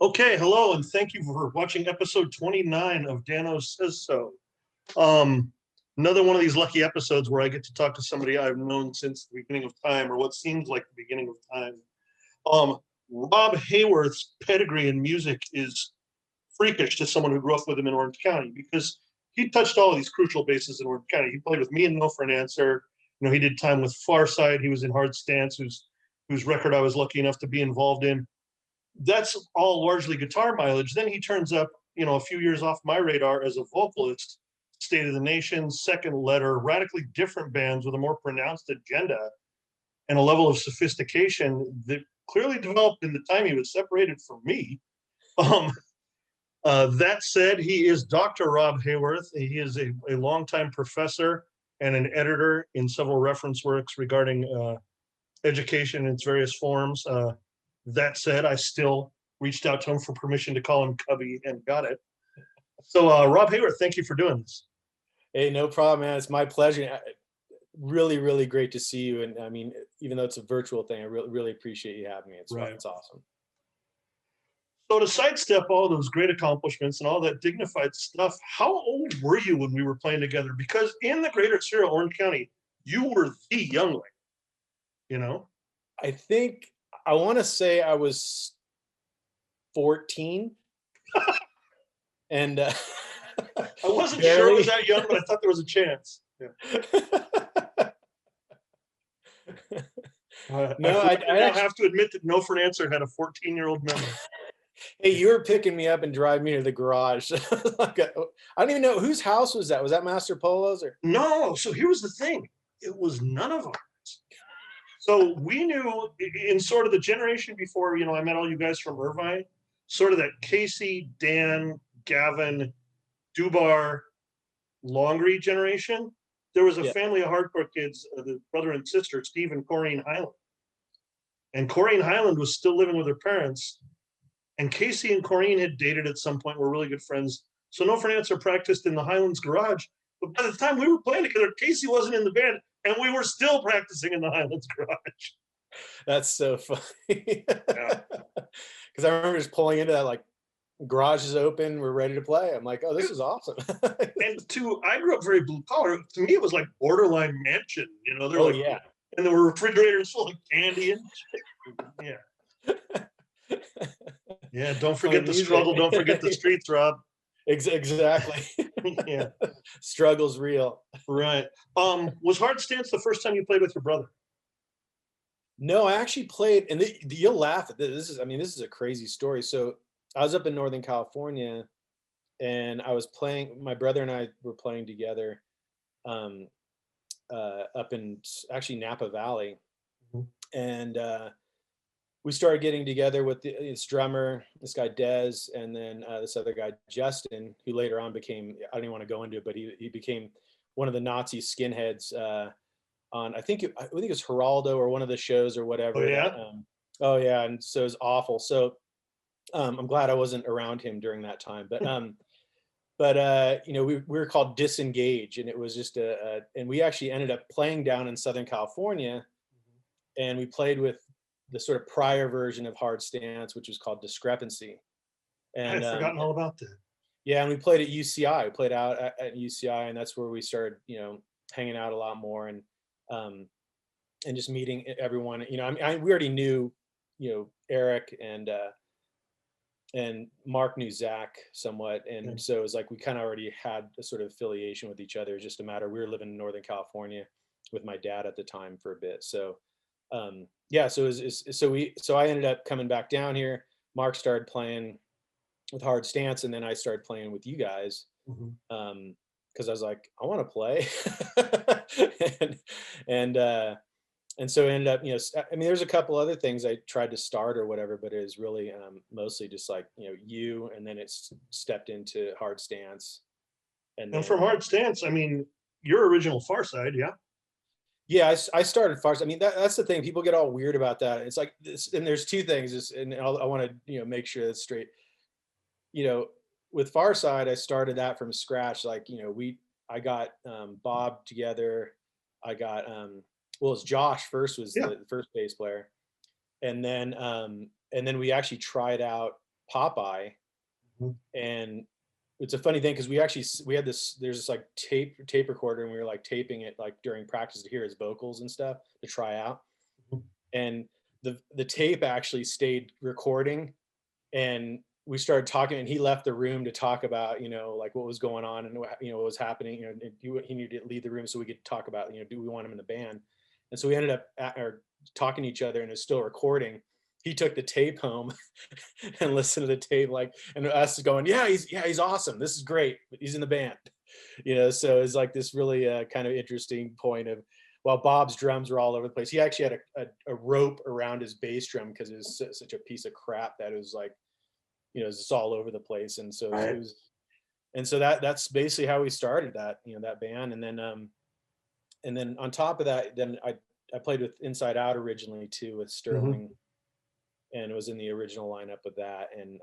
Okay, hello, and thank you for watching episode 29 of Dano Says So. Um, Another one of these lucky episodes where I get to talk to somebody I've known since the beginning of time, or what seems like the beginning of time. Rob Haworth's pedigree in music is freakish to someone who grew up with him in Orange County, because he touched all of these crucial bases in Orange County. He played with me and No for an Answer. You know, he did time with Farside. He was in Hard Stance, whose record I was lucky enough to be involved in. That's all largely guitar mileage. Then he turns up, a few years off my radar as a vocalist. State of the Nation, Second Letter, radically different bands with a more pronounced agenda and a level of sophistication that clearly developed in the time he was separated from me. Um, that said, he is Dr. Rob Haworth. He is a longtime professor and an editor in several reference works regarding education in its various forms. That said, I still reached out to him for permission to call him Cubby and got it. So, Rob Haworth, thank you for doing this. Hey, no problem, man. It's my pleasure. Really, really great to see you. And I mean, even though it's a virtual thing, I really, really appreciate you having me. It's awesome. So to sidestep all those great accomplishments and all that dignified stuff, how old were you when we were playing together? Because in the greater Cyril, Orange County, you were the youngling, you know? I think I want to say I was 14. And I wasn't sure it was that young, but I thought there was a chance. Yeah. No, I actually have to admit that No for an Answer had a 14-year-old member. Hey, you were picking me up and driving me to the garage. I don't even know whose house was that. Was that Master Polo's or? No. So here was the thing. It was none of ours. So we knew in sort of the generation before, I met all you guys from Irvine, sort of that Casey, Dan, Gavin, Dubar, Longry generation. There was a family of hardcore kids, the brother and sister, Steve and Corrine Highland. And Corrine Highland was still living with her parents. And Casey and Corrine had dated at some point, were really good friends. So No for an Answer practiced in the Highlands garage. But by the time we were playing together, Casey wasn't in the band, and we were still practicing in the Highlands garage. That's so funny. Because I remember just pulling into that, like, garage is open, we're ready to play. I'm like, oh, this is awesome. And I grew up very blue collar. To me, it was like borderline mansion. They're like, yeah. And there were refrigerators full of candy and shit. Yeah. Yeah, don't forget the struggle. Don't forget the streets, Rob. Exactly. Yeah. Struggle's real. Right. Was Hard Stance the first time you played with your brother? No, I actually played, and you'll laugh at this. This is a crazy story. So I was up in Northern California, and I was playing. My brother and I were playing together, up in actually Napa Valley, and we started getting together with this drummer, this guy Dez, and then this other guy Justin, who later on became, I don't even want to go into it, but he became one of the Nazi skinheads on I think it was Geraldo or one of the shows or whatever. Oh yeah. Oh yeah, and so it was awful. So I'm glad I wasn't around him during that time, but we were called Disengage, and it was just and we actually ended up playing down in Southern California, and we played with the sort of prior version of Hard Stance, which was called Discrepancy. And I'd forgotten all about that. Yeah, and we played at UCI. We played out at UCI, and that's where we started, hanging out a lot more and just meeting everyone. We already knew, Eric and Mark knew Zach somewhat, and so it was like we kind of already had a sort of affiliation with each other. Just a matter, we were living in Northern California with my dad at the time for a bit, so. So I ended up coming back down here. Mark started playing with Hard Stance, and then I started playing with you guys because I was like, I want to play, and so it ended up, there's a couple other things I tried to start or whatever, but it was really mostly just like you, and then it's stepped into Hard Stance, and from Hard Stance, your original Farside, yeah. Yeah, I started Farside. That's the thing. People get all weird about that. It's like this, and there's two things. And I want to, make sure that's straight. With Farside, I started that from scratch. Like, I got Bob together. I got it's Josh first was the first bass player, and then we actually tried out Popeye. Mhm. And it's a funny thing because we had there's this like tape recorder, and we were like taping it like during practice to hear his vocals and stuff to try out. Mhm. And the tape actually stayed recording, and we started talking, and he left the room to talk about, like what was going on and what was happening. He needed to leave the room so we could talk about, do we want him in the band? And so we ended up talking to each other, and it's still recording. He took the tape home and listened to the tape, like, and us going, he's awesome. This is great. He's in the band, So it's like this really kind of interesting point of, while Bob's drums were all over the place, he actually had a rope around his bass drum because it was such a piece of crap that it was like, it's all over the place. And so Right. it was, and so that's basically how we started that, that band. And then on top of that, then I played with Inside Out originally too, with Sterling, and it was in the original lineup with that. And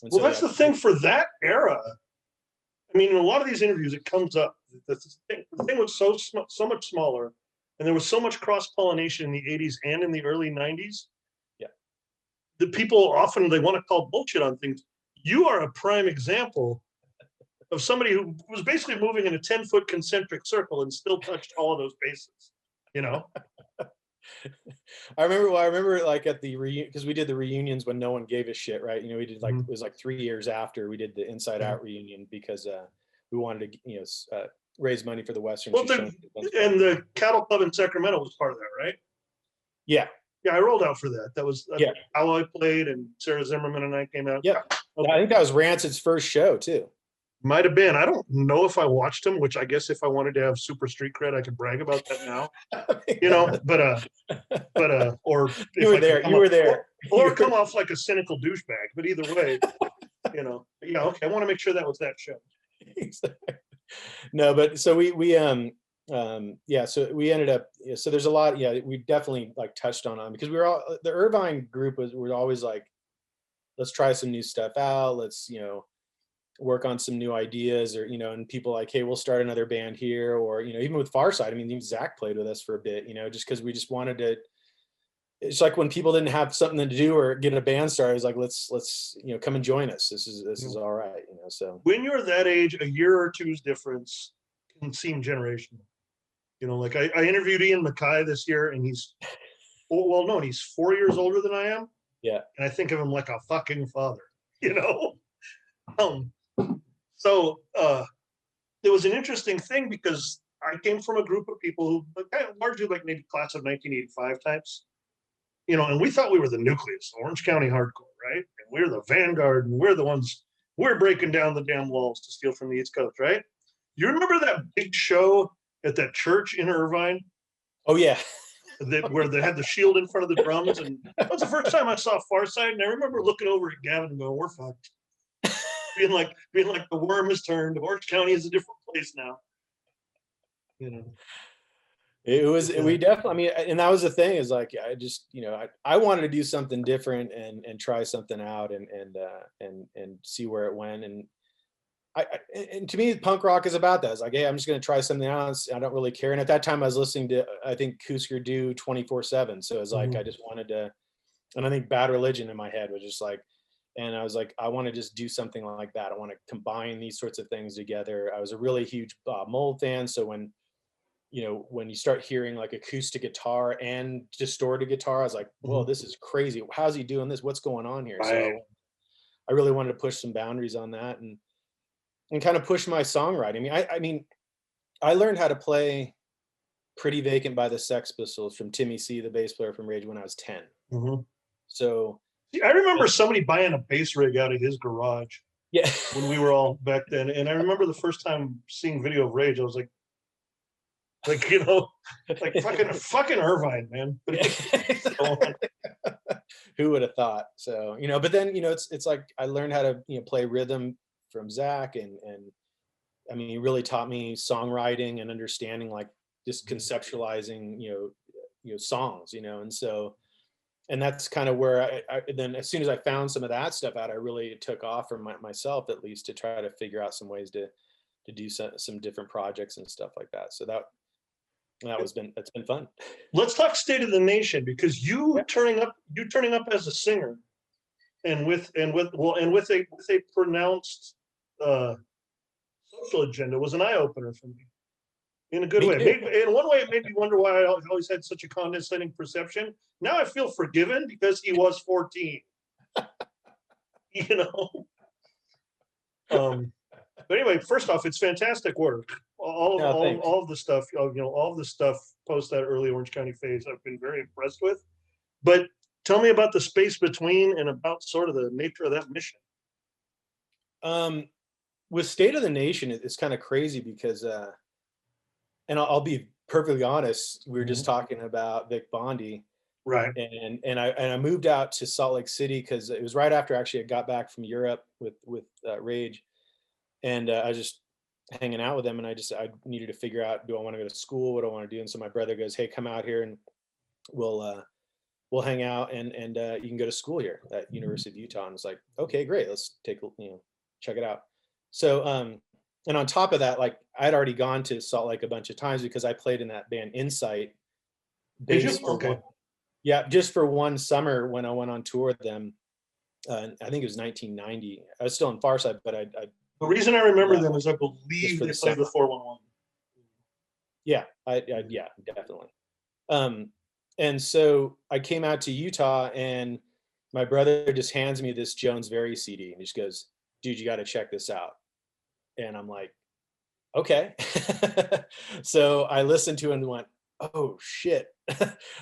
Well, so, that's the thing for that era. I mean, in a lot of these interviews, it comes up. The thing was so much smaller, and there was so much cross pollination in the '80s and in the early '90s. Yeah, The people often they want to call bullshit on things. You are a prime example of somebody who was basically moving in a 10-foot concentric circle and still touched all of those bases. I remember like at the reunion, because we did the reunions when no one gave a shit, right? We did like, it was like 3 years after we did the Inside Out reunion, because we wanted to raise money for the Western Shoshone Defense Fund. And the Cattle Club in Sacramento was part of that, right? Yeah, I rolled out for that. That was yeah. how I played, and Sarah Zimmerman and I came out. Yeah, okay. I think that was Rancid's first show too. Might have been. I don't know if I watched him, which I guess if I wanted to have super street cred, I could brag about that now. Or you were there. You were there. Or come off like a cynical douchebag. But either way, yeah, okay. I want to make sure that was that show. No, but so so we ended up, so there's a lot, we definitely like touched on because we were all, the Irvine group was always like, let's try some new stuff out. Let's, work on some new ideas, or, and people like, hey, we'll start another band here, or, even with Farside, I mean, even Zach played with us for a bit, just because we just wanted to, it's like when people didn't have something to do or get a band started, it's like, let's come and join us. This is all right, so. When you're that age, a year or two's difference can seem generational. Like I interviewed Ian Mackay this year, and he's 4 years older than I am. Yeah. And I think of him like a fucking father, So it was an interesting thing, because I came from a group of people who largely like maybe class of 1985 types, and we thought we were the nucleus, Orange County hardcore, right? And we're the vanguard, and we're breaking down the damn walls to steal from the East Coast, right? You remember that big show at that church in Irvine? Oh yeah. Where they had the shield in front of the drums, and that was the first time I saw Farside, and I remember looking over at Gavin and going, "We're fucked." being like the worm has turned. Orange County is a different place now. It was, we definitely, I mean, and that was the thing, is like, I just, I wanted to do something different and try something out and see where it went. And and to me, punk rock is about that. It's like, hey, I'm just going to try something else. I don't really care. And at that time I was listening to, I think, Kusker Du 24/7. So it's like, I just wanted to, and I think Bad Religion in my head was just like, and I was like, I want to just do something like that. I want to combine these sorts of things together. I was a really huge Mold fan. So when you start hearing like acoustic guitar and distorted guitar, I was like, whoa, this is crazy. How's he doing this? What's going on here? Right. So I really wanted to push some boundaries on that and kind of push my songwriting. I mean, I learned how to play Pretty Vacant by the Sex Pistols from Timmy C, the bass player from Rage, when I was 10. So I remember somebody buying a bass rig out of his garage. Yeah. When we were all back then. And I remember the first time seeing video of Rage, I was like fucking Irvine, man. Who would have thought? So, but then, it's like I learned how to, play rhythm from Zach, and I mean, he really taught me songwriting and understanding, like just conceptualizing, songs, and so, and that's kind of where I then, as soon as I found some of that stuff out, I really took off for myself, at least, to try to figure out some ways to do some different projects and stuff like that. So that's been fun. Let's talk State of the Nation, because you turning up as a singer with a pronounced social agenda was an eye opener for me in a good Me way. too. Maybe, in one way, it made me wonder why I always had such a condescending perception. Now I feel forgiven because he was 14. You know. But anyway, first off, it's fantastic work. No, thanks. All of the stuff, all of the stuff post that early Orange County phase, I've been very impressed with. But tell me about the space between and about sort of the nature of that mission. With State of the Nation, it's kind of crazy because, and I'll be perfectly honest, we were just talking about Vic Bondi, Right. and I moved out to Salt Lake City because it was right after actually I got back from Europe with Rage, and I was just hanging out with them, and I needed to figure out, do I want to go to school? What do I want to do? And so my brother goes, "Hey, come out here and we'll hang out and you can go to school here at University of Utah." And it's like, okay, great, let's check it out. So and on top of that, like I'd already gone to Salt Lake a bunch of times because I played in that band Insight Did you? bass for Okay. yeah, just for one summer when I went on tour with them. I think it was 1990. I was still in Farside, but I The reason I remember left them is I just believe for they the played the sound. 411. Yeah, yeah, definitely. Um, and so I came out to Utah, and my brother just hands me this Jones Very CD, and he just goes, "Dude, you got to check this out." And I'm like, "Okay." So I listened to it and went, "Oh shit,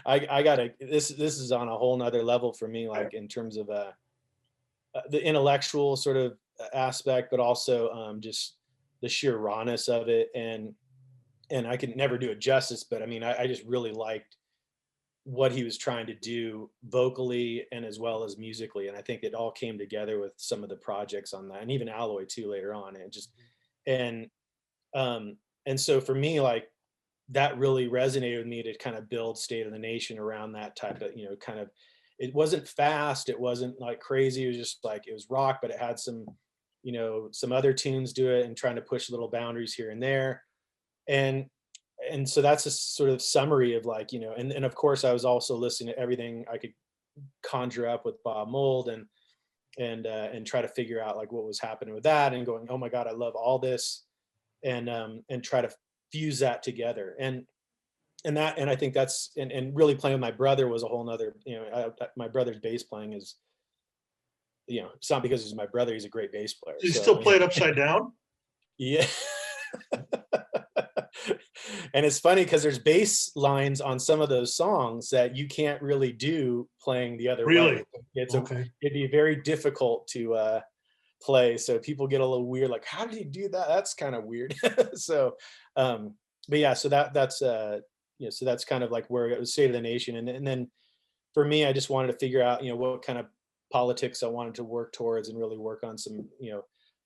I gotta. This is on a whole nother level for me, like in terms of the intellectual sort of aspect, but also just the sheer rawness of it, and I could never do it justice, but I mean, I just really liked what he was trying to do vocally and as well as musically. And I think it all came together with some of the projects on that, and even Alloy too later on. And just and um and so for me, like that really resonated with me to kind of build State of the Nation around that type of, kind of, it wasn't fast, it wasn't like crazy, it was just like it was rock, but it had some, some other tunes to it and trying to push little boundaries here and there. And and so that's a sort of summary of like, and of course I was also listening to everything I could conjure up with Bob Mould, and try to figure out like what was happening with that, and going, oh my god, I love all this, and try to fuse that together. And I think that's, and really playing with my brother was a whole nother, my brother's bass playing is, it's not because he's my brother, he's a great bass player, Do you so still play it upside down? yeah. And it's funny because there's bass lines on some of those songs that you can't really do playing the other way. Really? It's Okay. it'd be very difficult to play. So people get a little weird, like, how did you do that? That's kind of weird. So, but yeah, so so that's kind of like where it was State of the Nation. And then for me, I just wanted to figure out, what kind of politics I wanted to work towards and really work on some,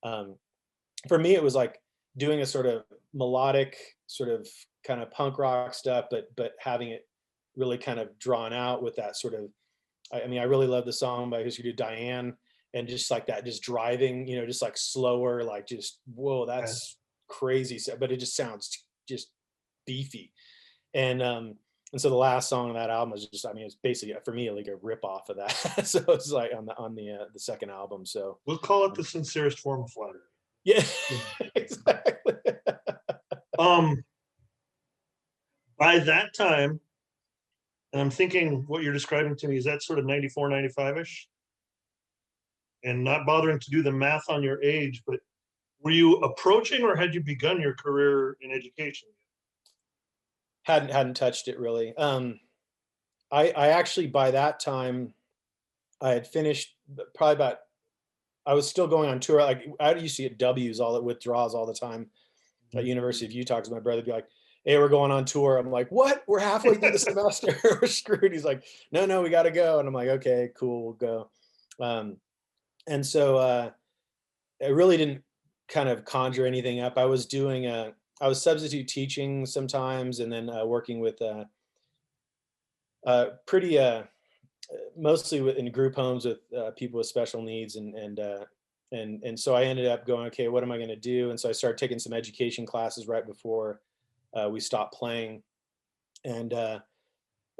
for me, it was like doing a sort of melodic, sort of kind of punk rock stuff, but having it really kind of drawn out with that sort of. I mean, I really love the song by History to Diane, and just like that, just driving, just like slower, like just whoa, Okay. that's crazy. But it just sounds just beefy, and so the last song on that album was just, I mean, it's basically for me like a rip off of that. So it's like on the second album. So We'll call it the sincerest form of flattery. yeah, exactly. Um, by that time, and I'm thinking what you're describing to me is that sort of 94, 95-ish? And not bothering to do the math on your age, but were you approaching or had you begun your career in education? Hadn't touched it really. I actually by that time I had finished probably about. I was still going on tour. Like I used to get W's all the withdrawals all the time at University of Utah because my brother would be like, "Hey, we're going on tour." I'm like, "What? We're halfway through the semester. We're screwed." He's like, "No, we got to go." And I'm like, "Okay, cool, we'll go." And so I really didn't kind of conjure anything up. I was substitute teaching sometimes, and then working with pretty mostly in group homes with people with special needs, and so I ended up going, okay, what am I going to do? And so I started taking some education classes right before we stopped playing, and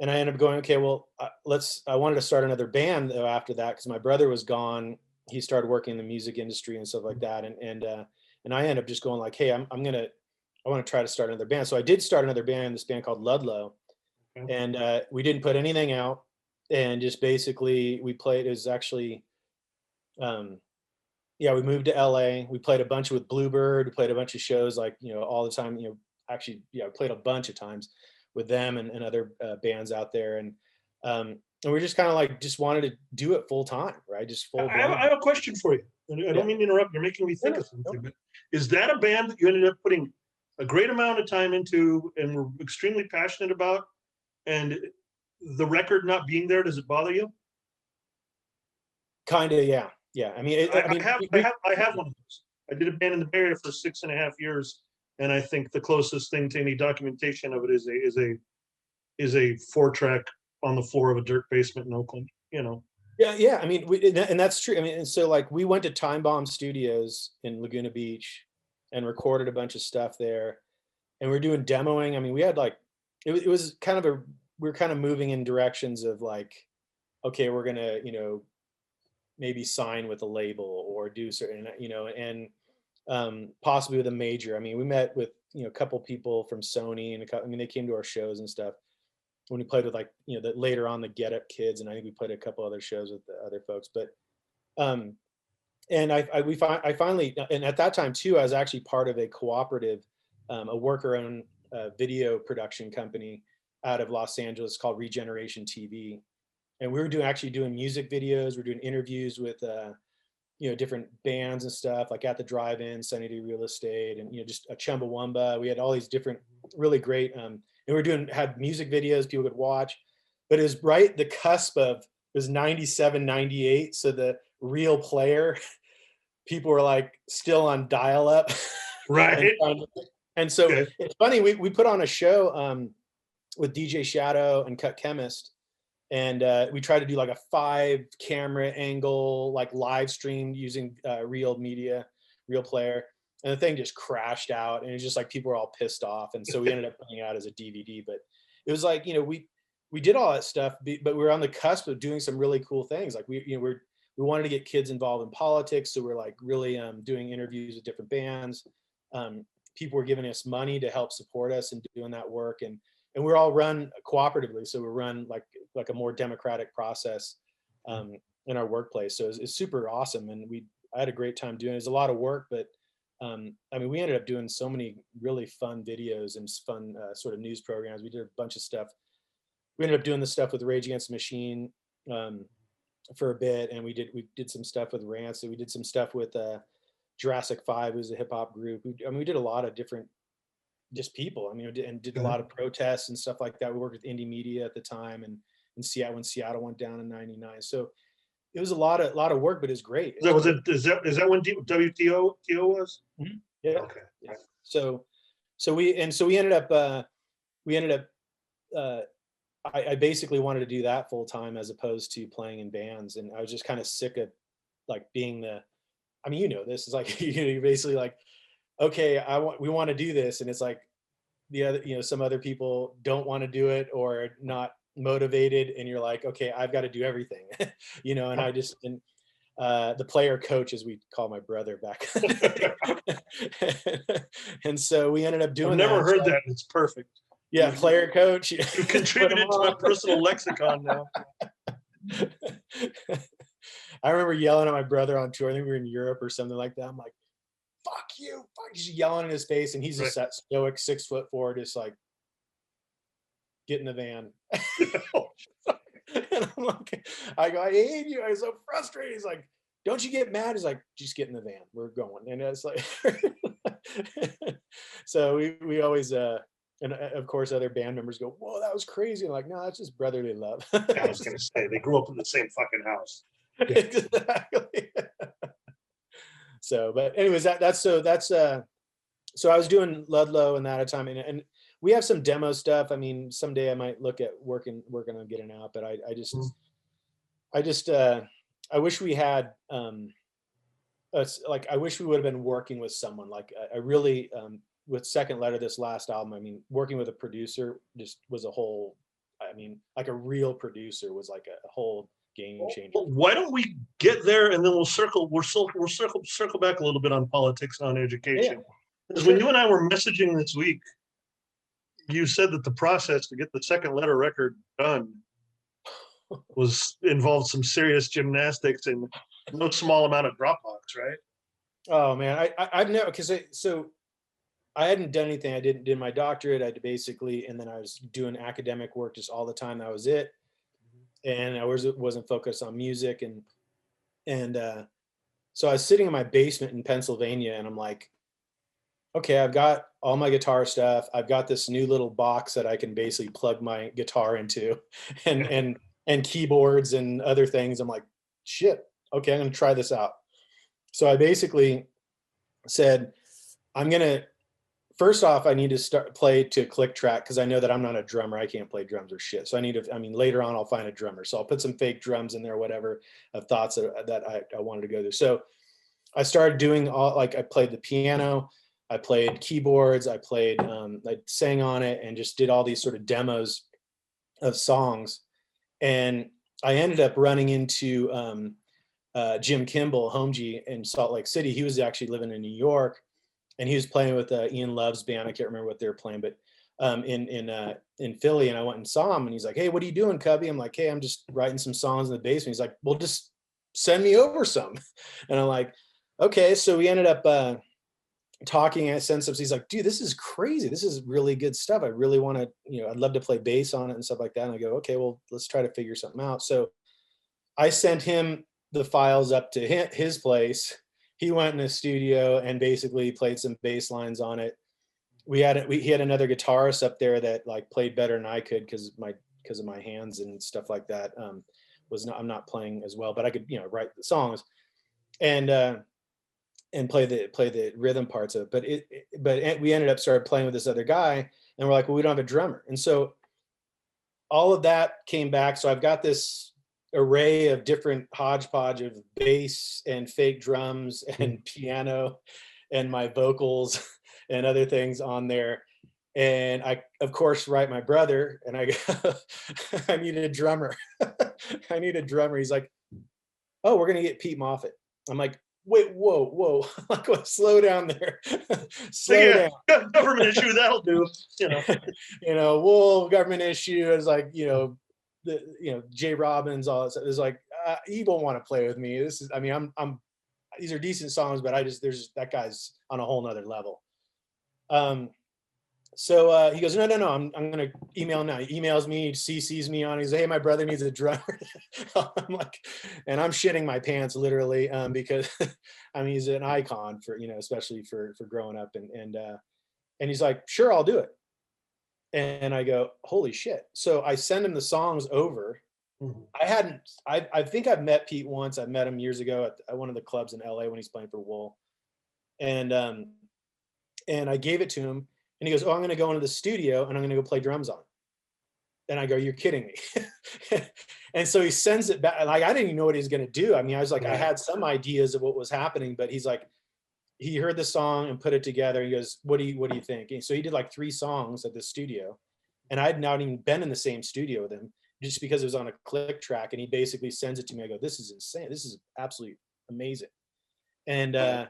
and I ended up going, okay, well, I wanted to start another band though after that, because my brother was gone. He started working in the music industry and stuff like that. And I ended up just going like, hey, I want to try to start another band. So I did start another band, this band called Ludlow. Okay. And we didn't put anything out. And just basically we played, it was actually, um, yeah, we moved to LA. We played a bunch with Bluebird. We played a bunch of shows like, all the time, actually, yeah, I played a bunch of times with them and other bands out there. And we just kind of like, just wanted to do it full time, right? Just full I blown. have a question for you. And I Yeah. don't mean to interrupt. You're making me No, think no, of something. no. But is that a band that you ended up putting a great amount of time into and were extremely passionate about? And the record not being there, does it bother you? Kind of, yeah. Yeah. I mean, I, I I mean, have I have one of those. I did a band in the Bay Area for 6.5 years, and I think the closest thing to any documentation of it is a 4-track on the floor of a dirt basement in Oakland. yeah, yeah. I mean, and that's true. I mean, and so like we went to Time Bomb Studios in Laguna Beach and recorded a bunch of stuff there, and we're doing demoing. I mean, we had like, it was kind of we were kind of moving in directions of like, okay, we're gonna, maybe sign with a label or do certain, and possibly with a major. I mean, we met with, a couple people from Sony and I mean, they came to our shows and stuff when we played with like, that later on the Get Up Kids, and I think we played a couple other shows with the other folks. But um, and I finally, and at that time too, I was actually part of a cooperative, a worker-owned video production company out of Los Angeles called Regeneration TV, and we were doing music videos. We're doing interviews with different bands and stuff, like at the drive-in, Sunny Day Real Estate, and just a Chumbawamba. We had all these different really great, and had music videos people could watch. But it was right the cusp of, it was 97, 98. So the Real Player, people were like still on dial-up. and Right. and so Okay. it's funny, we put on a show with DJ Shadow and Cut Chemist, and we tried to do like a 5 camera angle, like live stream using Real Player, and the thing just crashed out, and it's just like people were all pissed off, and so we ended up putting it out as a DVD. But it was like, we did all that stuff, but we were on the cusp of doing some really cool things. Like we wanted to get kids involved in politics, so we're like really doing interviews with different bands. People were giving us money to help support us in doing that work, and we're all run cooperatively, so we run like a more democratic process in our workplace. So it's super awesome, and I had a great time doing it. It's a lot of work, but I mean, we ended up doing so many really fun videos and fun sort of news programs. We did a bunch of stuff. We ended up doing the stuff with Rage Against the Machine for a bit, and we did some stuff with Rants. So we did some stuff with Jurassic 5, who's a hip hop group. We did a lot of different just people. I mean, and did a lot of protests and stuff like that. We worked with indie media at the time, and in Seattle, when Seattle went down in '99. So it was a lot of work, but it's great. Is that when WTO was? Mhm. Yeah. Okay. Yeah. So we ended up uh, I basically wanted to do that full time as opposed to playing in bands, and I was just kind of sick of like being I mean, this is like you're basically like, okay, we want to do this, and it's like the other, some other people don't want to do it or not motivated, and you're like, okay, I've got to do everything. And the player coach, as we call my brother back. And so we ended up doing I've never that. heard that. It's perfect. Yeah, player coach. You've contributed to my personal lexicon now. I remember yelling at my brother on tour. I think we were in Europe or something like that. I'm like, fuck you, fuck, just yelling in his face, and he's just that stoic 6'4", just like, get in the van. And I'm like, I go, I hate you. I was so frustrated. He's like, don't you get mad? He's like, just get in the van. We're going. And it's like, so we always, and of course, other band members go, whoa, that was crazy. I'm like, no, that's just brotherly love. I was going to say, they grew up in the same fucking house. Exactly. So, but anyways, so I was doing Ludlow and that at a time, and we have some demo stuff. I mean, someday I might look at working on getting out, but I wish we had, like, I wish we would have been working with someone. Like, I really, with Second Letter, this last album, I mean, working with a producer just was a whole I mean, like a real producer was like a whole game changer. Well, why don't we get there and then we'll circle back a little bit on politics and on education. Because when you and I were messaging this week, you said that the process to get the second letter record done involved some serious gymnastics and no small amount of Dropbox, right? Oh man, I've never, because so I hadn't done anything. I did my doctorate. I had to basically, and then I was doing academic work just all the time. That was it. And I wasn't focused on music. And so I was sitting in my basement in Pennsylvania, and I'm like, okay, I've got all my guitar stuff. I've got this new little box that I can basically plug my guitar into, and keyboards and other things. I'm like, shit. Okay, I'm gonna try this out. So I basically said, I'm gonna first off, I need to start play to click track because I know that I'm not a drummer. I can't play drums or shit. So I need to, I mean, later on I'll find a drummer. So I'll put some fake drums in there, whatever, of thoughts that I wanted to go through. So I started doing all, like I played the piano, I played keyboards, I sang on it and just did all these sort of demos of songs. And I ended up running into Jim Kimball, Homegee in Salt Lake City. He was actually living in New York, and he was playing with Ian Love's band. I can't remember what they were playing, but in Philly. And I went and saw him, and he's like, "Hey, what are you doing, Cubby?" I'm like, "Hey, I'm just writing some songs in the basement." He's like, "Well, just send me over some." And I'm like, "Okay." So we ended up talking at Sense Ups. He's like, "Dude, this is crazy. This is really good stuff. I really want to, I'd love to play bass on it and stuff like that." And I go, "Okay, well, let's try to figure something out." So I sent him the files up to his place. He went in the studio and basically played some bass lines on it. He had another guitarist up there that like played better than I could because of my hands and stuff like that. I'm not playing as well, but I could write the songs and play the rhythm parts of it. But we ended up started playing with this other guy, and we're like, well, we don't have a drummer, and so all of that came back. So I've got this array of different hodgepodge of bass and fake drums and piano and my vocals and other things on there. And I, of course, write my brother, and I go, I need a drummer. I need a drummer. He's like, "Oh, we're gonna get Pete Moffat." I'm like, "Wait, whoa." Like, slow down there. Slow down. Government issue, that'll do. Well, government issue is like, Jay Robbins, all that stuff. It's like, he won't want to play with me. This is, I mean, these are decent songs, but there's that guy's on a whole nother level. So he goes, no, I'm going to email him now. He emails me, CCs me on. He's like, "Hey, my brother needs a drummer." I'm like, and I'm shitting my pants literally because I mean, he's an icon for, especially for growing up. And he's like, "Sure, I'll do it." And I go, "Holy shit." So I send him the songs over. I think I've met Pete once. I met him years ago at one of the clubs in LA when he's playing for Wool. And I gave it to him, and he goes, "Oh, I'm going to go into the studio and I'm going to go play drums on it." And I go, "You're kidding me." And so he sends it back. Like, I didn't even know what he was going to do. I mean, I was like, I had some ideas of what was happening, but he's like, he heard the song and put it together. He goes, what do you think?" And so he did like 3 songs at the studio, and I had not even been in the same studio with him just because it was on a click track. And he basically sends it to me. I go, "This is insane. This is absolutely amazing." And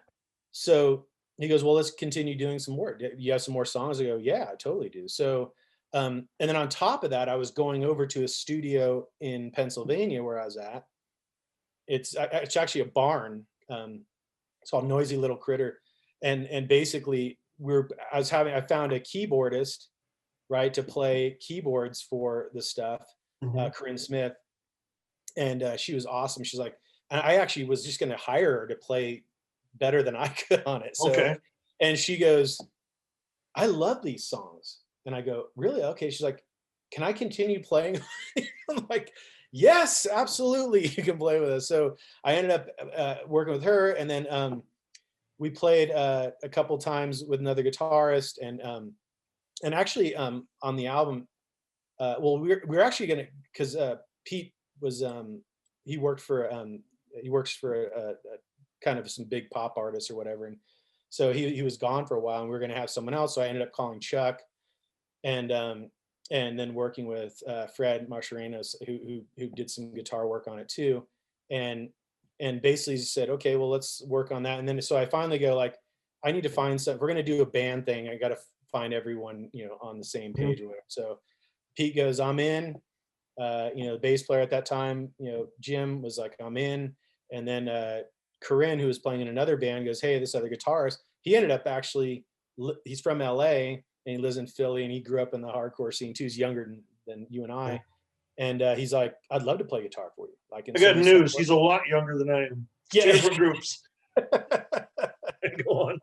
so he goes, "Well, let's continue doing some work. You have some more songs?" I go, "Yeah, I totally do." So, and then on top of that, I was going over to a studio in Pennsylvania where I was at. It's actually a barn. It's called Noisy Little Critter. And basically I found a keyboardist, right, to play keyboards for the stuff, Corinne Smith. And she was awesome. She's like, and I actually was just going to hire her to play better than I could on it. So, Okay. and she goes, "I love these songs." And I go, "Really?" Okay. She's like, "Can I continue playing?" I'm like, "Yes, absolutely. You can play with us." So I ended up working with her. And then we played a couple times with another guitarist. And actually on the album, well, we're actually going to, because Pete was, he works for a kind of some big pop artists or whatever. And so he was gone for a while, and we were going to have someone else. So I ended up calling Chuck, and and then working with Fred Mascarenos, who did some guitar work on it too, and basically said, okay, well, let's work on that. And then so I finally go like, I need to find some. If we're gonna do a band thing, I got to find everyone, you know, on the same page. Or whatever. So Pete goes, I'm in. You know, the bass player at that time, you know, Jim was like, I'm in. And then Corinne, who was playing in another band, goes, hey, this other guitarist. He ended up actually, he's from LA and he lives in Philly and he grew up in the hardcore scene too. He's younger than you and I. And he's like, I'd love to play guitar for you. Like, I got news. He's a lot younger than I am. Yeah. Two different groups. Go on.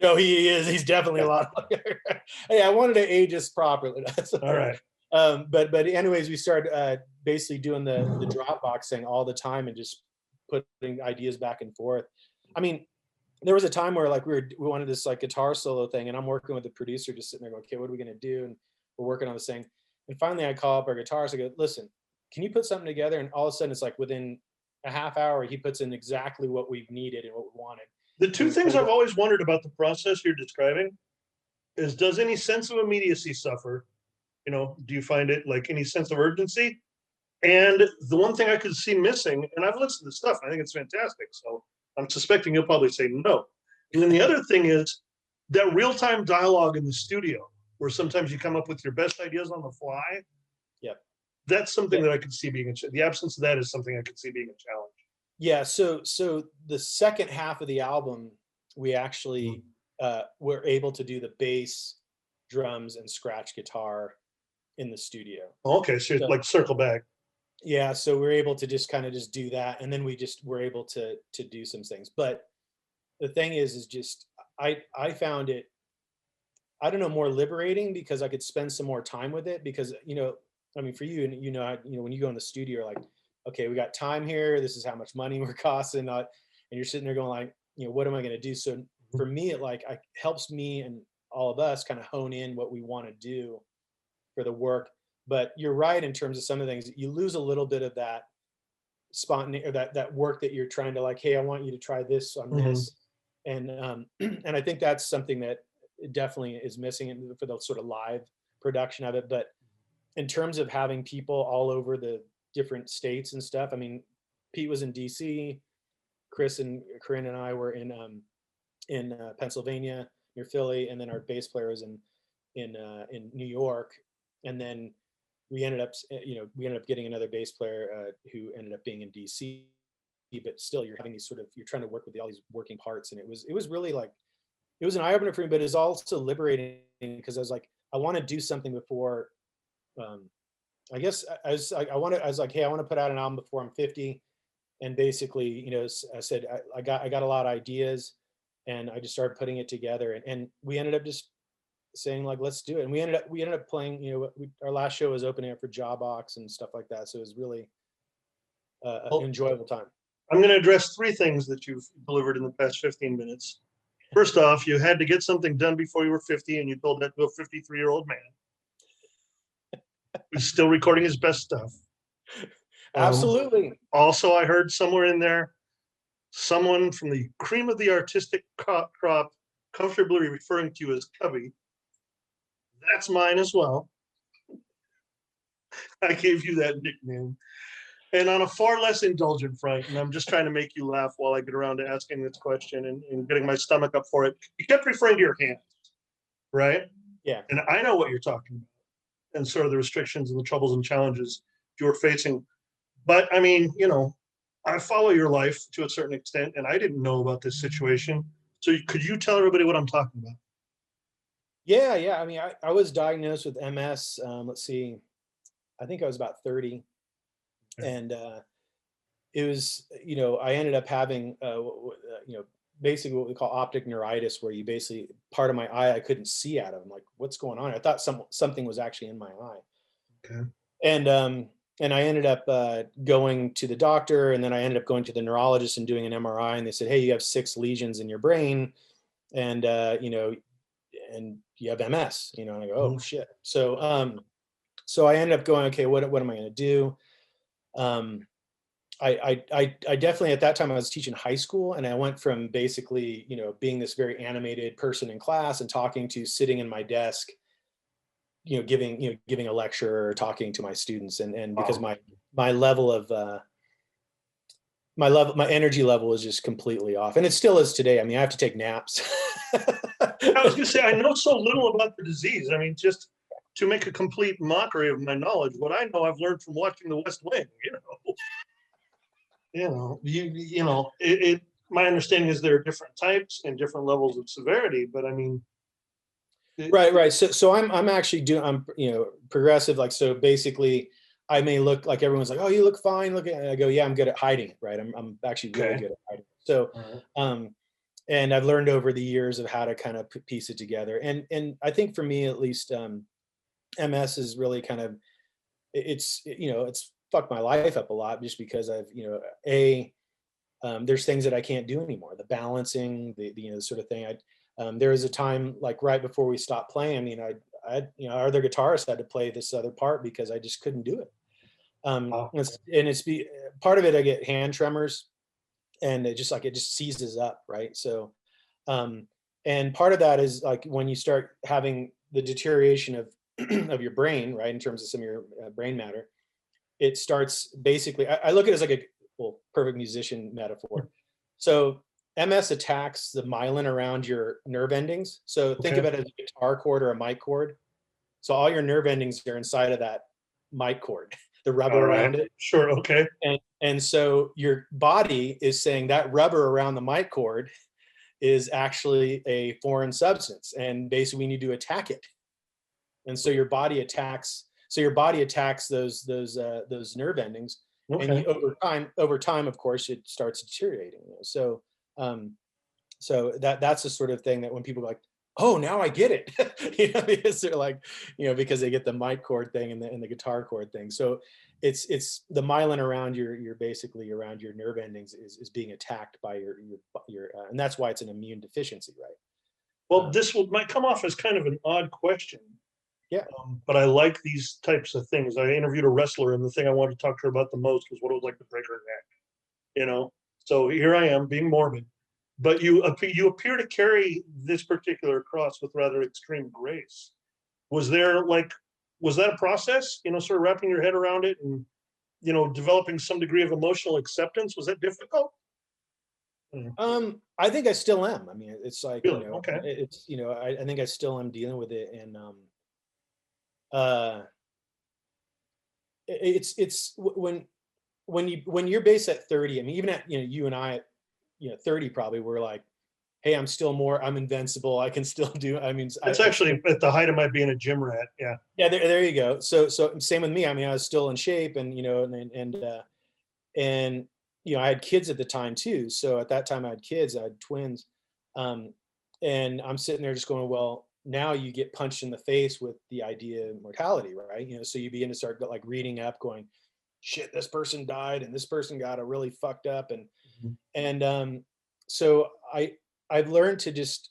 No, he is. He's definitely a lot younger. Hey, I wanted to age us properly. That's all right. But anyways, we started basically doing the Dropbox thing all the time and just putting ideas back and forth. I mean, there was a time where like we wanted this like guitar solo thing, and I'm working with the producer, just sitting there going, okay, what are we gonna do? And we're working on this thing. And finally, I call up our guitarist. I go, listen, can you put something together? And all of a sudden, it's like within a half hour, he puts in exactly what we've needed and what we wanted. The two things I've always wondered about the process you're describing is, does any sense of immediacy suffer? You know, do you find it like any sense of urgency? And the one thing I could see missing, and I've listened to the stuff, I think it's fantastic. So I'm suspecting you'll probably say no. And then the other thing is that real-time dialogue in the studio, where sometimes you come up with your best ideas on the fly. Yep. That's something that I could see being the absence of that is something I could see being a challenge. Yeah. So the second half of the album, we actually were able to do the bass, drums, and scratch guitar in the studio. Okay, so like circle back. Yeah, so we're able to just kind of just do that, and then we just were able to do some things. But the thing is just I found it, I don't know, more liberating because I could spend some more time with it. Because you know, I mean, for you, and you know, when you go in the studio, you're like, okay, we got time here. This is how much money we're costing, and you're sitting there going like, you know, what am I going to do? So for me, it like helps me and all of us kind of hone in what we want to do for the work. But you're right in terms of some of the things, you lose a little bit of that spontaneity or that work that you're trying to like, hey, I want you to try this on this. And and I think that's something that definitely is missing for the sort of live production of it. But in terms of having people all over the different states and stuff, I mean, Pete was in DC, Chris and Corinne and I were in Pennsylvania near Philly, and then our bass player was in New York. And then we ended up getting another bass player who ended up being in DC. But still, you're having these you're trying to work with all these working parts, and it was really like, it was an eye opener for me, but it's also liberating because I was like, I want to do something before. I guess I was like, hey, I want to put out an album before I'm 50, and basically, you know, I said I got a lot of ideas, and I just started putting it together, and we ended up just saying like, let's do it. And we ended up playing, you know, our last show was opening up for Jawbox and stuff like that. So it was really an enjoyable time. I'm going to address three things that you've delivered in the past 15 minutes. First off, you had to get something done before you were 50, and you told that to a 53-year-old man who's still recording his best stuff. Absolutely. Also, I heard somewhere in there, someone from the cream of the artistic crop comfortably referring to you as Cubby. That's mine as well. I gave you that nickname. And on a far less indulgent front, and I'm just trying to make you laugh while I get around to asking this question and getting my stomach up for it, you kept referring to your hands, right? Yeah. And I know what you're talking about and sort of the restrictions and the troubles and challenges you were facing. But I mean, you know, I follow your life to a certain extent, and I didn't know about this situation. So could you tell everybody what I'm talking about? Yeah. I mean, I was diagnosed with MS. Let's see, I think I was about 30. And it was, you know, I ended up having, you know, basically what we call optic neuritis, where you basically, part of my eye I couldn't see out of. I'm like, what's going on? I thought something was actually in my eye. Okay. And I ended up going to the doctor, and then I ended up going to the neurologist and doing an MRI, and they said, hey, you have 6 lesions in your brain, and you know, and you have MS, you know. And I go, oh shit. So so I ended up going, okay, what am I going to do? I definitely, at that time I was teaching high school, and I went from basically, you know, being this very animated person in class and talking to sitting in my desk giving a lecture or talking to my students, and because Wow. my level of my energy level is just completely off, and it still is today. I mean, I have to take naps. I was gonna say, I know so little about the disease. I mean, just to make a complete mockery of my knowledge, what I know I've learned from watching The West Wing, my understanding is there are different types and different levels of severity, but I mean, Right. So I'm actually I'm progressive. Like, so basically I may look like everyone's like, oh, you look fine. Look at, I go, yeah, I'm good at hiding it. Right. I'm actually really okay. good at hiding it. So, All right. and I've learned over the years of how to kind of piece it together. And I think for me, at least, MS is really kind of, it's fucked my life up a lot, just because I've, there's things that I can't do anymore. The balancing, the sort of thing. There was a time, like right before we stopped playing, I mean, our other guitarist had to play this other part because I just couldn't do it. Wow. Part of it, I get hand tremors, and it just seizes up, right? So, and part of that is like when you start having the deterioration of of your brain, right, in terms of some of your brain matter, it starts basically. I look at it as like a, well, perfect musician metaphor. So MS attacks the myelin around your nerve endings. So think of Okay. it as a guitar cord or a mic cord. So all your nerve endings are inside of that mic cord, the rubber All right. around it. Sure. Okay. And so your body is saying that rubber around the mic cord is actually a foreign substance, and basically we need to attack it. And so your body attacks those nerve endings, and Okay. over time, of course, it starts deteriorating. So, that's the sort of thing that when people are like, oh, now I get it, because they're like, because they get the mic cord thing and the guitar cord thing. So it's the myelin around your basically around your nerve endings is being attacked by your and that's why it's an immune deficiency, right? Well, might come off as kind of an odd question, Yeah. but I like these types of things. I interviewed a wrestler, and the thing I wanted to talk to her about the most was what it was like to break her neck. So here I am being morbid, but you appear to carry this particular cross with rather extreme grace. Was that a process? Sort of wrapping your head around it and developing some degree of emotional acceptance. Was that difficult? I think I still am. I mean, it's like, Really? Okay. I think I still am dealing with it. And uh it's when you're based at 30. I mean, even at, you and I, 30 probably, we're like, hey, I'm invincible. I can still do, I mean, It's actually at the height of my being a gym rat. Yeah. yeah, there you go. So same with me. I mean, I was still in shape, and and I had kids at the time too. So at that time I had kids, I had twins. Um, and I'm sitting there just going, well, now you get punched in the face with the idea of mortality, right? So you begin to start like reading up, going, shit, this person died and this person got a really fucked up. Mhm. And so I've learned to just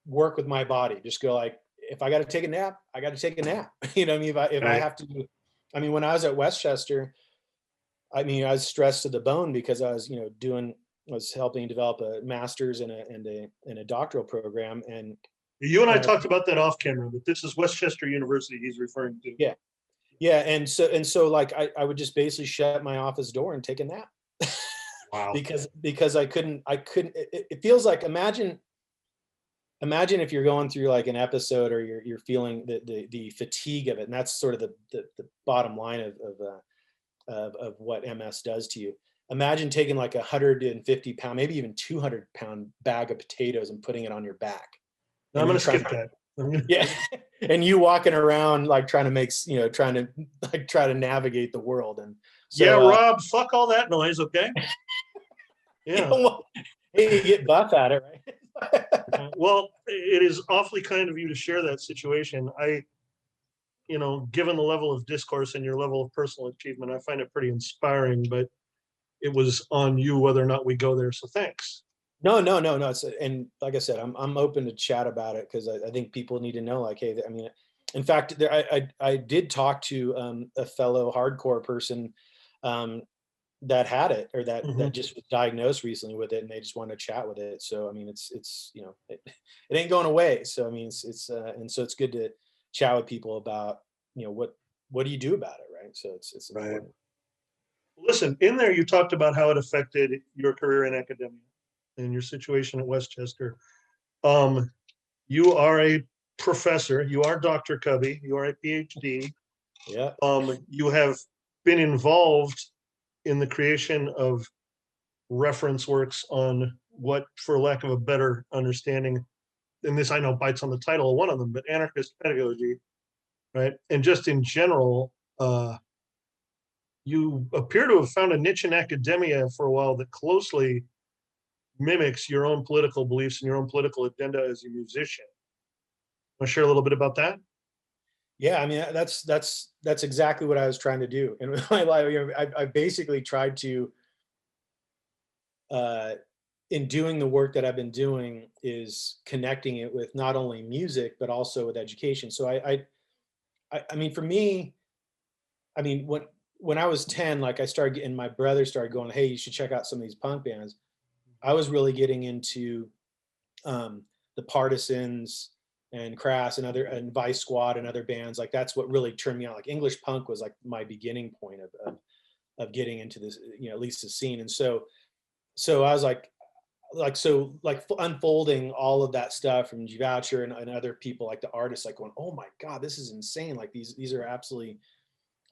work with my body, just go like, if I got to take a nap, I got to take a nap. I mean, if I Right. have to, I mean, when I was at Westchester, I mean, I was stressed to the bone because I was, I was helping develop a master's and a doctoral program. You and I Uh, talked about that off camera, but this is Westchester University he's referring to. yeah, yeah. And so like, I would just basically shut my office door and take a nap Wow. because it feels like, imagine if you're going through like an episode, or you're feeling the fatigue of it. And that's sort of the bottom line of what MS does to you. Imagine taking like 150-pound, maybe even 200-pound bag of potatoes and putting it on your back. I'm And going you to trying skip to, that. yeah. And you walking around like trying to trying to like try to navigate the world. And Yeah, so, Rob, fuck all that noise, okay? Yeah. hey, you get buff at it, right? Well, it is awfully kind of you to share that situation. Given the level of discourse and your level of personal achievement, I find it pretty inspiring, but it was on you whether or not we go there. So thanks. No. And like I said, I'm open to chat about it, because I think people need to know, like, hey, I mean, in fact, I did talk to a fellow hardcore person that had it, or that Mhm. just was diagnosed recently with it, and they just want to chat with it. So I mean, it ain't going away. So I mean, and so it's good to chat with people about, what do you do about it, right? So it's Right. important. Listen, in there, you talked about how it affected your career in academia and your situation at Westchester. You are a professor. You are Dr. Cubby. You are a PhD. Yeah. You have been involved in the creation of reference works on what, for lack of a better understanding, and this I know bites on the title of one of them, but anarchist pedagogy, right? And just in general, you appear to have found a niche in academia for a while that closely mimics your own political beliefs and your own political agenda as a musician. Want to share a little bit about that? Yeah, I mean, that's exactly what I was trying to do in my life. I basically tried to, uh, in doing the work that I've been doing, is connecting it with not only music but also with education. So I mean, for me, I mean, when I was 10, like I started getting, my brother started going, "Hey, you should check out some of these punk bands." I was really getting into the Partisans and Crass and Vice Squad and other bands. Like that's what really turned me on. Like English punk was like my beginning point of getting into this, at least the scene. And so I was like unfolding all of that stuff from G Voucher and other people, like the artists, like going, "Oh my God, this is insane. Like these are absolutely,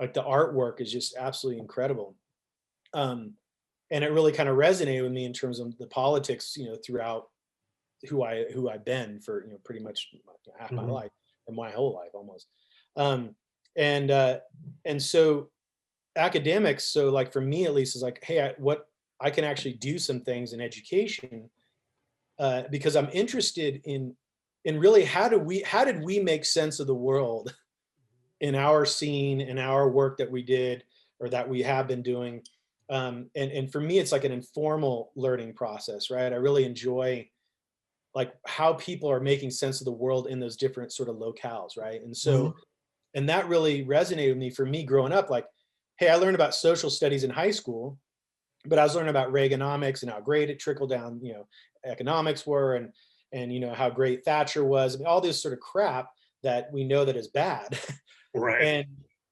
like the artwork is just absolutely incredible." Um, and it really kind of resonated with me in terms of the politics, throughout who I've been for, pretty much half my Mhm. life, or my whole life almost. Um, and uh, and so academics, so like for me at least, is like, hey, what I can actually do some things in education, because I'm interested in really how did we make sense of the world in our scene, in our work that we did or that we have been doing. And for me, it's like an informal learning process, right? I really enjoy like how people are making sense of the world in those different sort of locales, right? And Mhm. so, and that really resonated with me. For me growing up, like, hey, I learned about social studies in high school, but I was learning about Reaganomics and how great it trickled down, economics were, and how great Thatcher was. I mean, all this sort of crap that we know that is bad. Right. And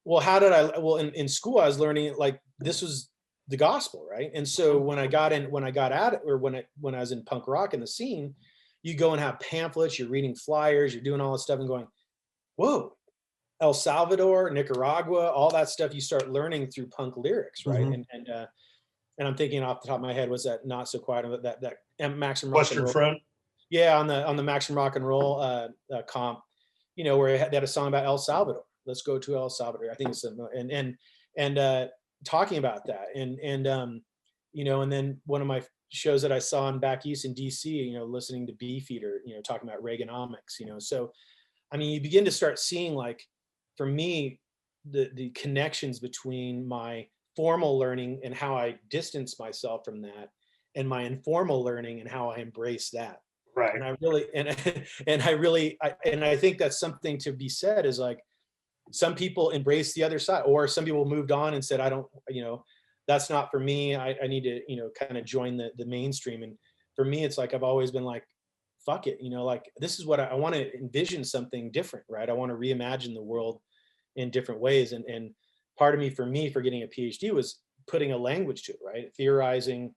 well, how did I, well, in school, I was learning like this was the gospel, right? And so when I got at it, or when I was in punk rock in the scene, you go and have pamphlets, you're reading flyers, you're doing all this stuff and going, whoa, El Salvador, Nicaragua, all that stuff you start learning through punk lyrics, right? Mhm. And I'm thinking off the top of my head, was that Not So Quiet, that Maximum Rock and Western Roll? Front. Yeah, on the Maximum Rock and Roll comp, where they had a song about El Salvador. Let's go to El Salvador. I think it's and talking about that, and then one of my shows that I saw in back east in DC, listening to Beefeater, talking about Reaganomics, so I mean, you begin to start seeing, like, for me, the connections between my formal learning and how I distance myself from that, and my informal learning and how I embrace that. Right. And I really and I think that's something to be said, is like some people embrace the other side, or some people moved on and said, I don't, that's not for me. I need to, kind of join the mainstream. And for me, it's like I've always been like, fuck it, like this is what I want to envision, something different, right? I want to reimagine the world in different ways. And part of me, for getting a PhD, was putting a language to it, right? Theorizing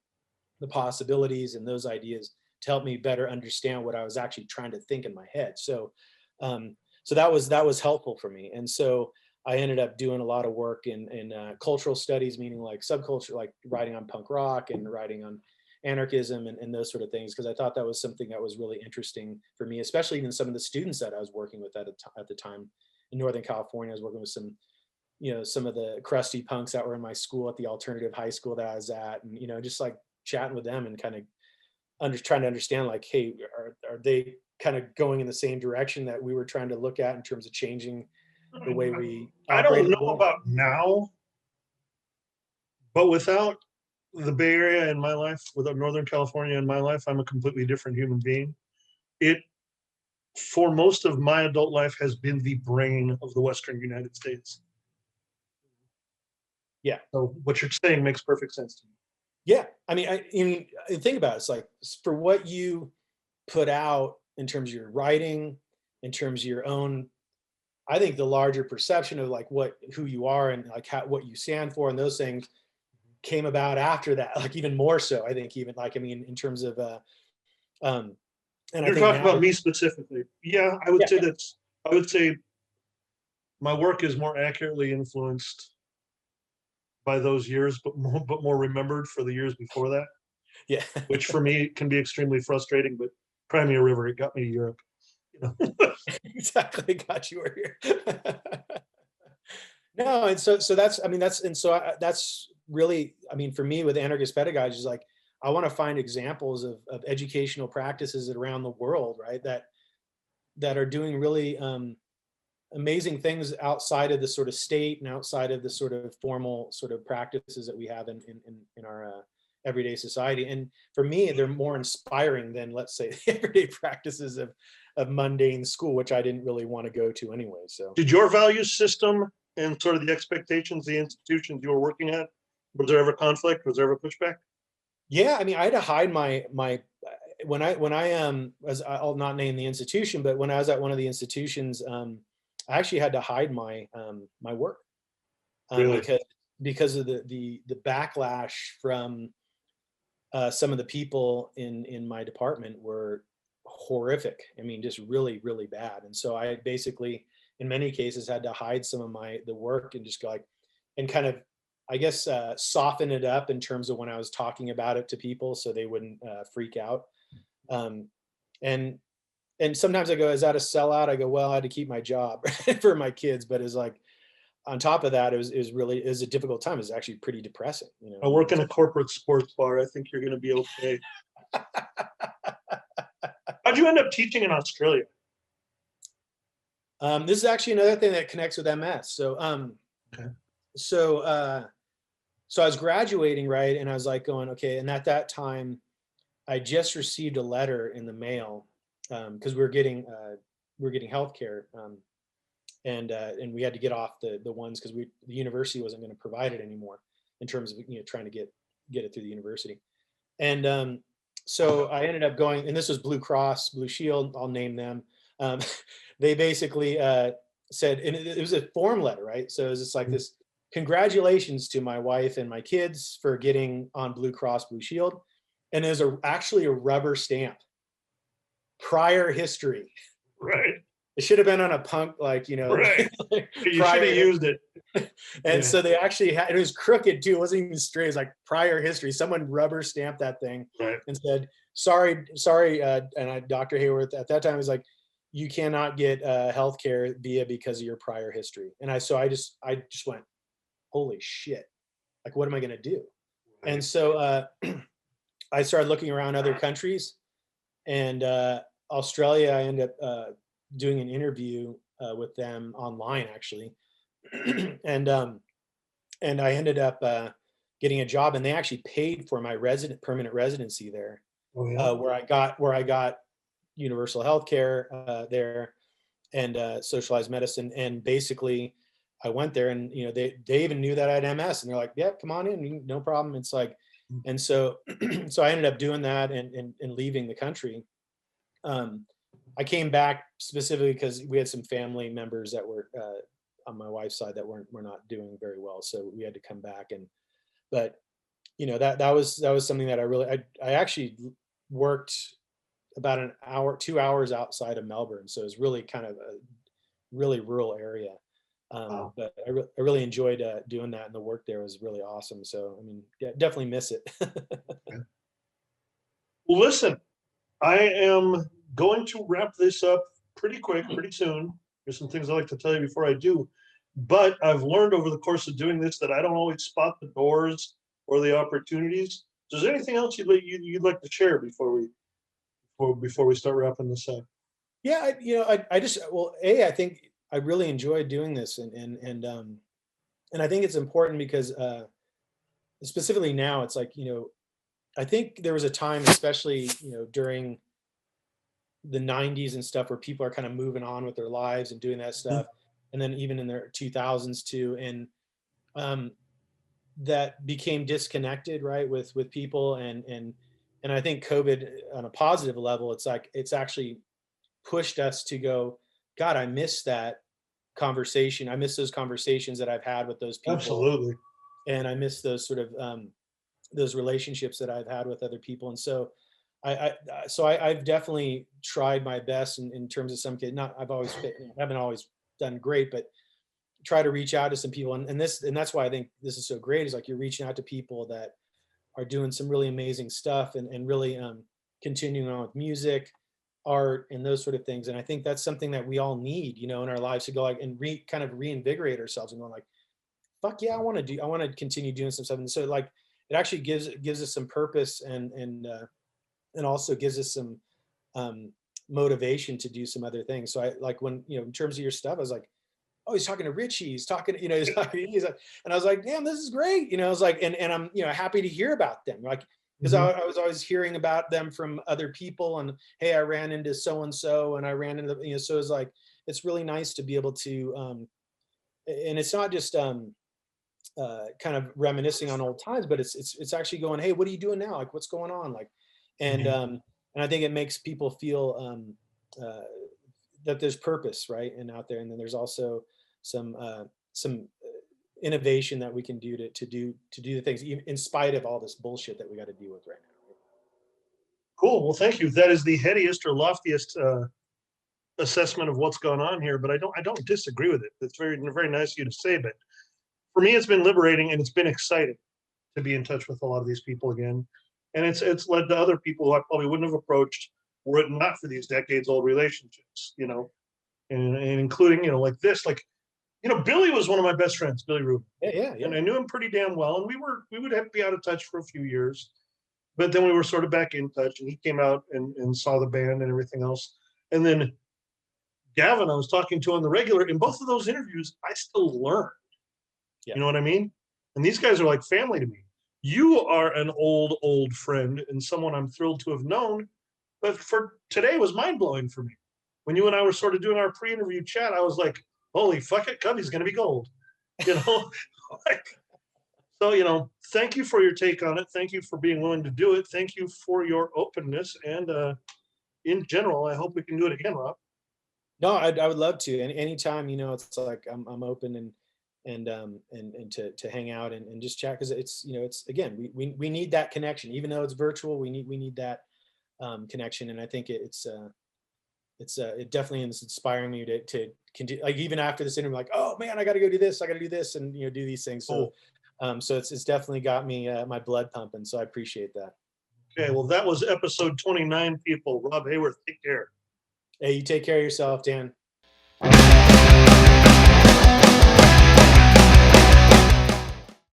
the possibilities and those ideas to help me better understand what I was actually trying to think in my head. Um, so that was helpful for me. And so I ended up doing a lot of work in cultural studies, meaning like subculture, like writing on punk rock and writing on anarchism and those sort of things, because I thought that was something that was really interesting for me, especially even some of the students that I was working with at the time in Northern California. I was working with some of the crusty punks that were in my school at the alternative high school that I was at, and just like chatting with them and kind of trying to understand, like, hey, are they kind of going in the same direction that we were trying to look at in terms of changing the way we I operate don't in the know world? about now, but without the Bay Area in my life, without Northern California in my life, I'm a completely different human being. It, for most of my adult life, has been the brain of the Western United States. Yeah, So what you're saying makes perfect sense to me. yeah. I mean, think about it. It's like, for what you put out in terms of your writing, in terms of your own I think the larger perception of like who you are and like what you stand for and those things came about after that, like even more so. I think even like, I mean, in terms of, and I You're think talking now, about me specifically. Yeah, yeah, I would say my work is more accurately influenced by those years, but more remembered for the years before that, yeah, which for me can be extremely frustrating. But Crimea River, it got me to Europe. You know? exactly. Got you here. No, and so that's, I mean, that's really, I mean, for me with anarchist pedagogy is like, I want to find examples of educational practices around the world, right? That are doing really amazing things outside of the sort of state and outside of the sort of formal sort of practices that we have in our everyday society. And for me, they're more inspiring than, let's say, the everyday practices of mundane school, which I didn't really want to go to anyway. So Did your value system and sort of the expectations, the institutions you were working at, was there ever conflict? Was there ever pushback? yeah, I mean, I had to hide my when I as I'll not name the institution, but when I was at one of the institutions, I actually had to hide my work Really? because of the backlash from some of the people in my department were horrific. I mean, just really, really bad. And so I basically, in many cases, had to hide some of the work and just go like, and kind of, I guess, soften it up in terms of when I was talking about it to people, so they wouldn't freak out. Um, and and sometimes I go, is that a sellout? I go, well, I had to keep my job for my kids, but it's like on top of that, it was a difficult time. It was actually pretty depressing. You know, I I mean, work in a corporate sports bar. I think you're going to be okay. How'd you end up teaching in Australia? this is actually another thing that connects with MS. So, Okay. so, so I was graduating, right, and I was like going, okay. And at that time, I just received a letter in the mail because we are getting healthcare, and we had to get off the ones because the university wasn't going to provide it anymore in terms of trying to get it through the university. And so I ended up going, and this was Blue Cross Blue Shield. I'll name them. Um, they basically said, and it was a form letter, right? So it was just like this: congratulations to my wife and my kids for getting on Blue Cross Blue Shield, and there's actually a rubber stamp, prior history. Right. It should have been on a punk, like, Right. You should have prior. used it. And Yeah. so they actually had, it was crooked too. It wasn't even straight. It was like prior history. Someone rubber stamped that thing Right. and said, sorry. And Dr. Haworth at that time was like, you cannot get healthcare because of your prior history. And I just went, holy shit. Like, what am I going to do? Right. And so I started looking around other countries, and Australia, I ended up doing an interview with them online actually. And I ended up getting a job, and they actually paid for my permanent residency there, Oh, yeah. where I got universal health care there, and socialized medicine. And basically I went there, and they even knew that I had MS, and they're like, yeah, come on in, no problem. It's like, and so so I ended up doing that and leaving the country. I came back specifically because we had some family members that were on my wife's side that were not doing very well, so we had to come back. And but that was something that I actually worked about an hour, 2 hours outside of Melbourne, so it was really kind of a really rural area. Wow. But I really enjoyed doing that, and the work there was really awesome. So I mean, yeah, definitely miss it. Okay. Well, listen, I am going to wrap this up pretty quick, pretty soon. There's some things I like to tell you before I do, but I've learned over the course of doing this that I don't always spot the doors or the opportunities. So is there anything else you'd like to share before we start wrapping this up? Yeah, I just, well, I think I really enjoyed doing this, and I think it's important because specifically now, it's like, I think there was a time, especially during the 90s and stuff, where people are kind of moving on with their lives and doing that stuff, and then even in their 2000s too, and um, that became disconnected, right, with people. And I think COVID, on a positive level, it's like it's actually pushed us to go, God, I miss that conversation. I miss those conversations that I've had with those people. Absolutely. And I miss those sort of those relationships that I've had with other people. And so I've definitely tried my best in terms of some kid. Not haven't always done great, but try to reach out to some people. And that's why I think this is so great, is like you're reaching out to people that are doing some really amazing stuff and really continuing on with music, art, and those sort of things. And I think that's something that we all need, in our lives, to go like and kind of reinvigorate ourselves and go like, fuck yeah, I want to continue doing some stuff. And so like it actually gives us some purpose and also gives us some motivation to do some other things. So I like when, in terms of your stuff, I was like, oh, he's talking to Richie, he's talking, he's talking, and I was like, damn, this is great. I was like, and I'm, happy to hear about them. Like, because I was always hearing about them from other people, and hey, I ran into so-and-so and I ran into, so it's like, it's really nice to be able to, and it's not just kind of reminiscing on old times, but it's actually going, hey, what are you doing now? Like, what's going on? Like, and I think it makes people feel that there's purpose, right? And out there, and then there's also some innovation that we can do to do the things in spite of all this bullshit that we got to deal with right now. Cool. Well, thank you. That is the headiest or loftiest assessment of what's going on here, but I don't disagree with it. It's very, very nice of you to say, but for me, it's been liberating and it's been exciting to be in touch with a lot of these people again. And it's led to other people who I probably wouldn't have approached were it not for these decades old relationships, and including, like this, like, Billy was one of my best friends, Billy Rubin. Yeah. And I knew him pretty damn well. And we would have to be out of touch for a few years, but then we were sort of back in touch, and he came out and saw the band and everything else. And then Gavin, I was talking to on the regular. In both of those interviews, I still learned. Yeah. You know what I mean? And these guys are like family to me. You are an old friend and someone I'm thrilled to have known. But for today was mind-blowing for me. When you and I were sort of doing our pre-interview chat, I was like, holy fuck it, Cubby's going to be gold. So, thank you for your take on it. Thank you for being willing to do it. Thank you for your openness. And in general, I hope we can do it again, Rob. No, I would love to. And anytime, it's like I'm open and to hang out and just chat, because it's again, we need that connection. Even though it's virtual, we need that connection. And I think it definitely is inspiring me to continue, like even after this interview, like, oh man, I got to go do this, and do these things. So so it's definitely got me my blood pumping. So I appreciate that. Okay, well, that was episode 29, people. Rob Haworth, take care. Hey, you take care of yourself, Dan.